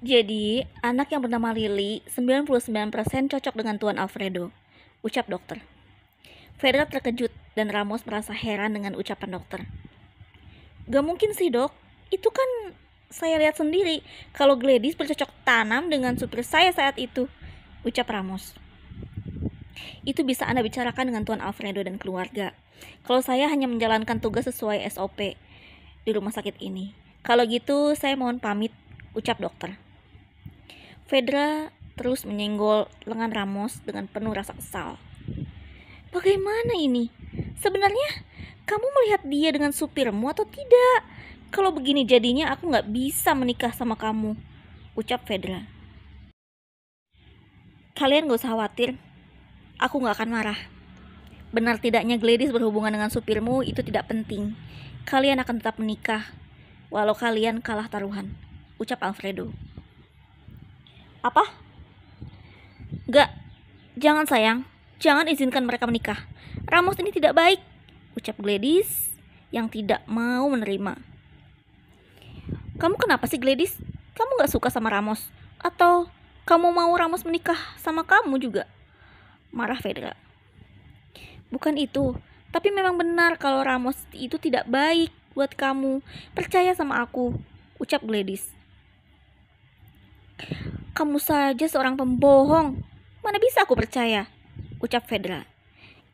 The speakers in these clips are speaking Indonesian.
Jadi, anak yang bernama Lily 99% cocok dengan Tuan Alfredo, ucap dokter. Fedra terkejut dan Ramos merasa heran dengan ucapan dokter. Gak mungkin sih dok, itu kan saya lihat sendiri kalau Gladys bercocok tanam dengan supir saya saat itu, ucap Ramos. Itu bisa Anda bicarakan dengan Tuan Alfredo dan keluarga. Kalau saya hanya menjalankan tugas sesuai SOP di rumah sakit ini. Kalau gitu saya mohon pamit, ucap dokter. Fedra terus menyenggol lengan Ramos dengan penuh rasa kesal. Bagaimana ini? Sebenarnya kamu melihat dia dengan supirmu atau tidak? Kalau begini jadinya aku gak bisa menikah sama kamu, ucap Fedra. Kalian gak usah khawatir, aku gak akan marah. Benar tidaknya Gladys berhubungan dengan supirmu itu tidak penting. Kalian akan tetap menikah, walau kalian kalah taruhan, ucap Alfredo. Apa? Gak, jangan sayang, jangan izinkan mereka menikah. Ramos ini tidak baik, ucap Gladys yang tidak mau menerima. Kamu kenapa sih Gladys? Kamu gak suka sama Ramos? Atau kamu mau Ramos menikah sama kamu juga? Marah Fedra. Bukan itu, tapi memang benar kalau Ramos itu tidak baik buat kamu. Percaya sama aku, ucap Gladys. Kamu saja seorang pembohong. Mana bisa aku percaya, ucap Fedra.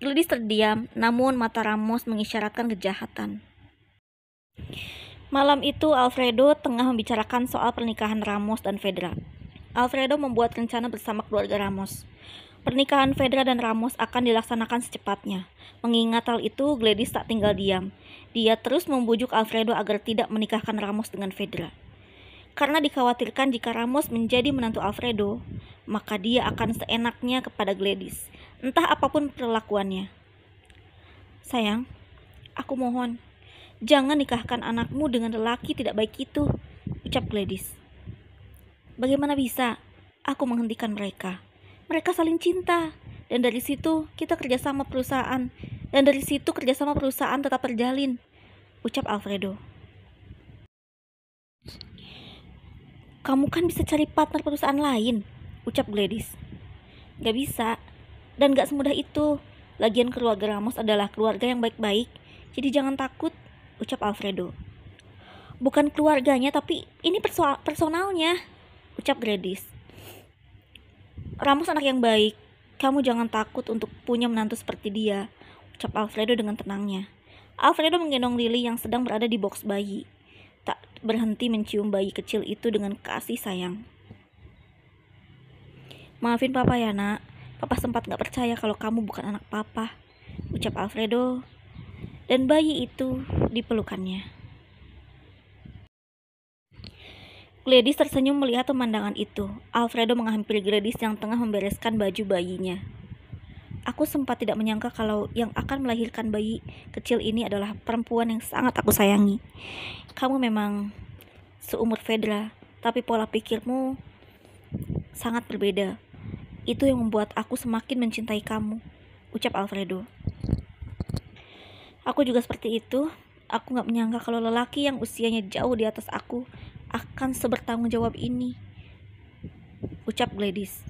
Gladys terdiam, namun mata Ramos mengisyaratkan kejahatan. Malam itu Alfredo tengah membicarakan soal pernikahan Ramos dan Fedra. Alfredo membuat rencana bersama keluarga Ramos. Pernikahan Fedra dan Ramos akan dilaksanakan secepatnya. Mengingat hal itu, Gladys tak tinggal diam. Dia terus membujuk Alfredo agar tidak menikahkan Ramos dengan Fedra. Karena dikhawatirkan jika Ramos menjadi menantu Alfredo, maka dia akan seenaknya kepada Gladys, entah apapun perlakuannya. Sayang, aku mohon, jangan nikahkan anakmu dengan lelaki tidak baik itu, ucap Gladys. Bagaimana bisa aku menghentikan mereka? Mereka saling cinta, dan dari situ kita kerjasama perusahaan, dan dari situ kerjasama perusahaan tetap terjalin, ucap Alfredo. Kamu kan bisa cari partner perusahaan lain, ucap Gladys. Gak bisa, dan gak semudah itu. Lagian keluarga Ramos adalah keluarga yang baik-baik, jadi jangan takut, ucap Alfredo. Bukan keluarganya, tapi ini personalnya, ucap Gladys. Ramos anak yang baik, kamu jangan takut untuk punya menantu seperti dia, ucap Alfredo dengan tenangnya. Alfredo menggendong Lily yang sedang berada di box bayi. Tak berhenti mencium bayi kecil itu dengan kasih sayang. Maafin papa ya nak, papa sempat gak percaya kalau kamu bukan anak papa, ucap Alfredo, dan bayi itu dipelukannya. Gladys tersenyum melihat pemandangan itu. Alfredo menghampiri Gladys yang tengah membereskan baju bayinya. Aku sempat tidak menyangka kalau yang akan melahirkan bayi kecil ini adalah perempuan yang sangat aku sayangi. Kamu memang seumur Fedra, tapi pola pikirmu sangat berbeda. Itu yang membuat aku semakin mencintai kamu, ucap Alfredo. Aku juga seperti itu. Aku gak menyangka kalau lelaki yang usianya jauh di atas aku akan sebertanggung jawab ini, ucap Gladys.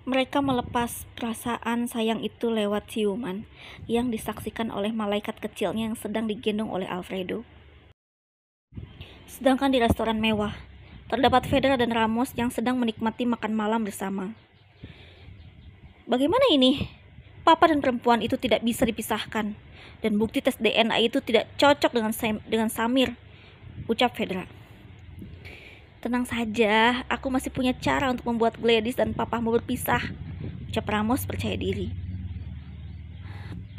Mereka melepas perasaan sayang itu lewat ciuman yang disaksikan oleh malaikat kecilnya yang sedang digendong oleh Alfredo. Sedangkan di restoran mewah, terdapat Fedra dan Ramos yang sedang menikmati makan malam bersama. Bagaimana ini? Papa dan perempuan itu tidak bisa dipisahkan, dan bukti tes DNA itu tidak cocok dengan Samir, ucap Fedra. Tenang saja, aku masih punya cara untuk membuat Gladys dan papamu berpisah, ucap Ramos percaya diri.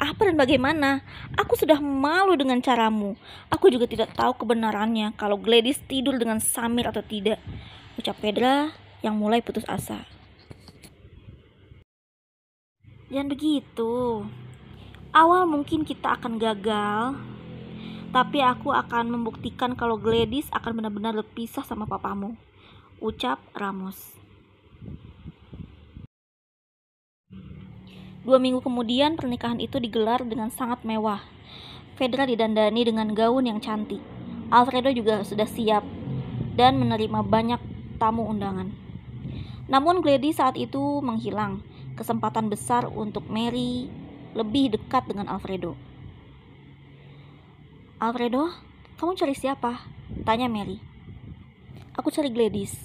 Apa dan bagaimana? Aku sudah malu dengan caramu. Aku juga tidak tahu kebenarannya kalau Gladys tidur dengan Samir atau tidak, ucap Fedra yang mulai putus asa. Jangan begitu. Awal mungkin kita akan gagal, tapi aku akan membuktikan kalau Gladys akan benar-benar berpisah sama papamu, ucap Ramos. 2 minggu kemudian pernikahan itu digelar dengan sangat mewah. Fedra didandani dengan gaun yang cantik. Alfredo juga sudah siap dan menerima banyak tamu undangan. Namun Gladys saat itu menghilang, kesempatan besar untuk Mary lebih dekat dengan Alfredo. "Alfredo, kamu cari siapa?" tanya Mary. "Aku cari Gladys.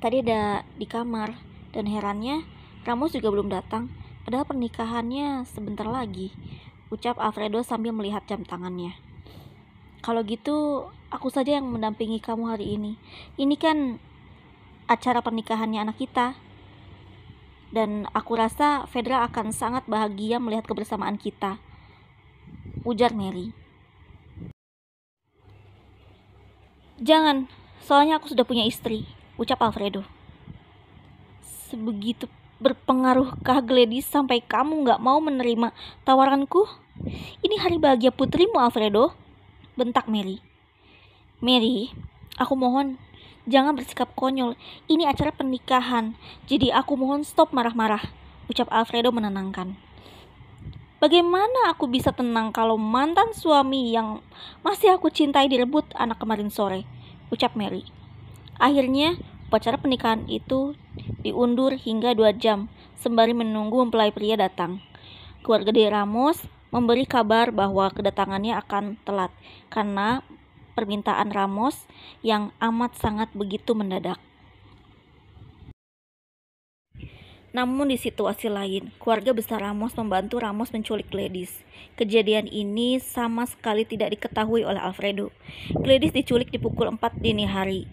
Tadi ada di kamar, dan herannya Ramos juga belum datang, padahal pernikahannya sebentar lagi," ucap Alfredo sambil melihat jam tangannya. "Kalau gitu, aku saja yang mendampingi kamu hari ini. Ini kan acara pernikahannya anak kita. Dan aku rasa Fedra akan sangat bahagia melihat kebersamaan kita," ujar Mary. "Jangan, soalnya aku sudah punya istri," ucap Alfredo. "Sebegitu berpengaruhkah Gladys sampai kamu gak mau menerima tawaranku? Ini hari bahagia putrimu, Alfredo," bentak Mary. "Mary, aku mohon, jangan bersikap konyol. Ini acara pernikahan, jadi aku mohon stop marah-marah," ucap Alfredo menenangkan. "Bagaimana aku bisa tenang kalau mantan suami yang masih aku cintai direbut anak kemarin sore," ucap Mary. Akhirnya, upacara pernikahan itu diundur hingga 2 jam sembari menunggu mempelai pria datang. Keluarga de Ramos memberi kabar bahwa kedatangannya akan telat karena permintaan Ramos yang amat sangat begitu mendadak. Namun di situasi lain, keluarga besar Ramos membantu Ramos menculik Gladys. Kejadian ini sama sekali tidak diketahui oleh Alfredo. Gladys diculik di pukul 4 dini hari,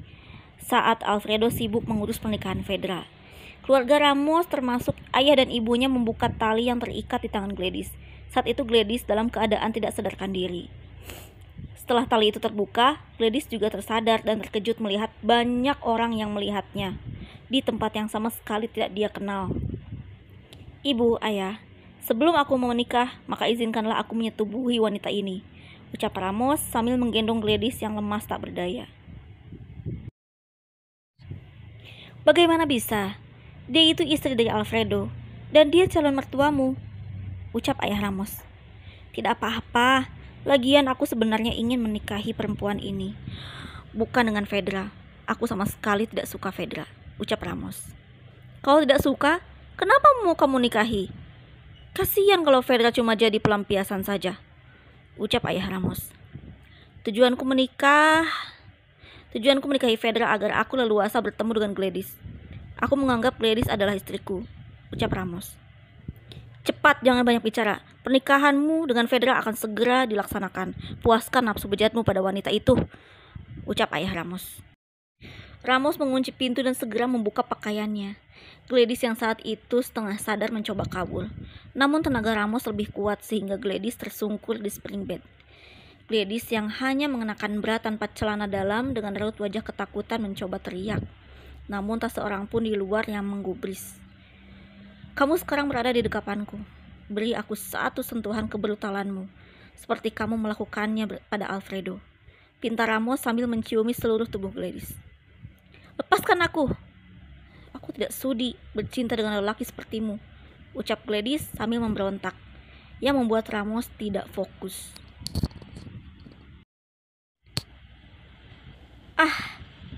saat Alfredo sibuk mengurus pernikahan Fedra. Keluarga Ramos termasuk ayah dan ibunya membuka tali yang terikat di tangan Gladys. Saat itu Gladys dalam keadaan tidak sadarkan diri. Setelah tali itu terbuka, Gladys juga tersadar dan terkejut melihat banyak orang yang melihatnya di tempat yang sama sekali tidak dia kenal. "Ibu, ayah, sebelum aku mau menikah, maka izinkanlah aku menyetubuhi wanita ini," ucap Ramos sambil menggendong Gladys yang lemas tak berdaya. "Bagaimana bisa? Dia itu istri dari Alfredo, dan dia calon mertuamu," ucap ayah Ramos. "Tidak apa-apa, lagian aku sebenarnya ingin menikahi perempuan ini, bukan dengan Fedra. Aku sama sekali tidak suka Fedra," ucap Ramos. "Kalau tidak suka, kenapa mau kamu nikahi? Kasihan kalau Fedra cuma jadi pelampiasan saja," ucap ayah Ramos. Tujuanku menikahi Fedra agar aku leluasa bertemu dengan Gladys. Aku menganggap Gladys adalah istriku," ucap Ramos. "Cepat, jangan banyak bicara. Pernikahanmu dengan Fedra akan segera dilaksanakan. Puaskan nafsu bejatmu pada wanita itu," ucap ayah Ramos. Ramos mengunci pintu dan segera membuka pakaiannya. Gladys yang saat itu setengah sadar mencoba kabur. Namun tenaga Ramos lebih kuat sehingga Gladys tersungkur di spring bed. Gladys yang hanya mengenakan bra tanpa celana dalam dengan raut wajah ketakutan mencoba teriak. Namun tak seorang pun di luar yang menggubris. "Kamu sekarang berada di dekapanku. Beri aku satu sentuhan kebrutalanmu, seperti kamu melakukannya pada Alfredo," pinta Ramos sambil menciumi seluruh tubuh Gladys. "Lepaskan aku. Aku tidak sudi bercinta dengan lelaki sepertimu," ucap Gladys sambil memberontak, yang membuat Ramos tidak fokus.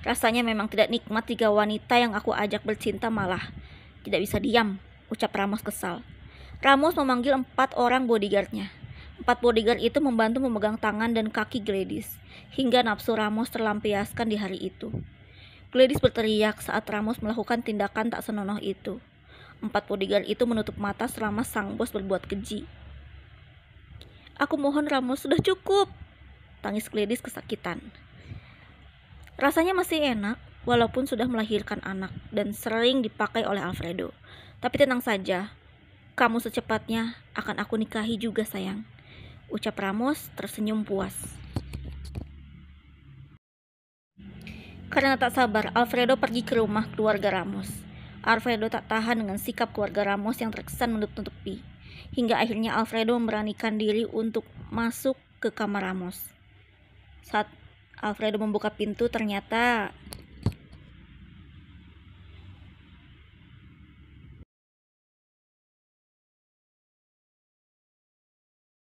Rasanya memang tidak nikmat jika wanita yang aku ajak bercinta malah tidak bisa diam," ucap Ramos kesal. Ramos memanggil 4 orang bodyguardnya. 4 bodyguard itu membantu memegang tangan dan kaki Gladys, hingga nafsu Ramos terlampiaskan di hari itu. Gladys berteriak saat Ramos melakukan tindakan tak senonoh itu. 4 bodyguard itu menutup mata selama sang bos berbuat keji. "Aku mohon Ramos, sudah cukup," tangis Gladys kesakitan. Rasanya masih enak, walaupun sudah melahirkan anak dan sering dipakai oleh Alfredo. "Tapi tenang saja, kamu secepatnya akan aku nikahi juga sayang," ucap Ramos tersenyum puas. Karena tak sabar, Alfredo pergi ke rumah keluarga Ramos. Alfredo tak tahan dengan sikap keluarga Ramos yang terkesan menutup-nutupi. Hingga akhirnya Alfredo memberanikan diri untuk masuk ke kamar Ramos. Saat Alfredo membuka pintu, ternyata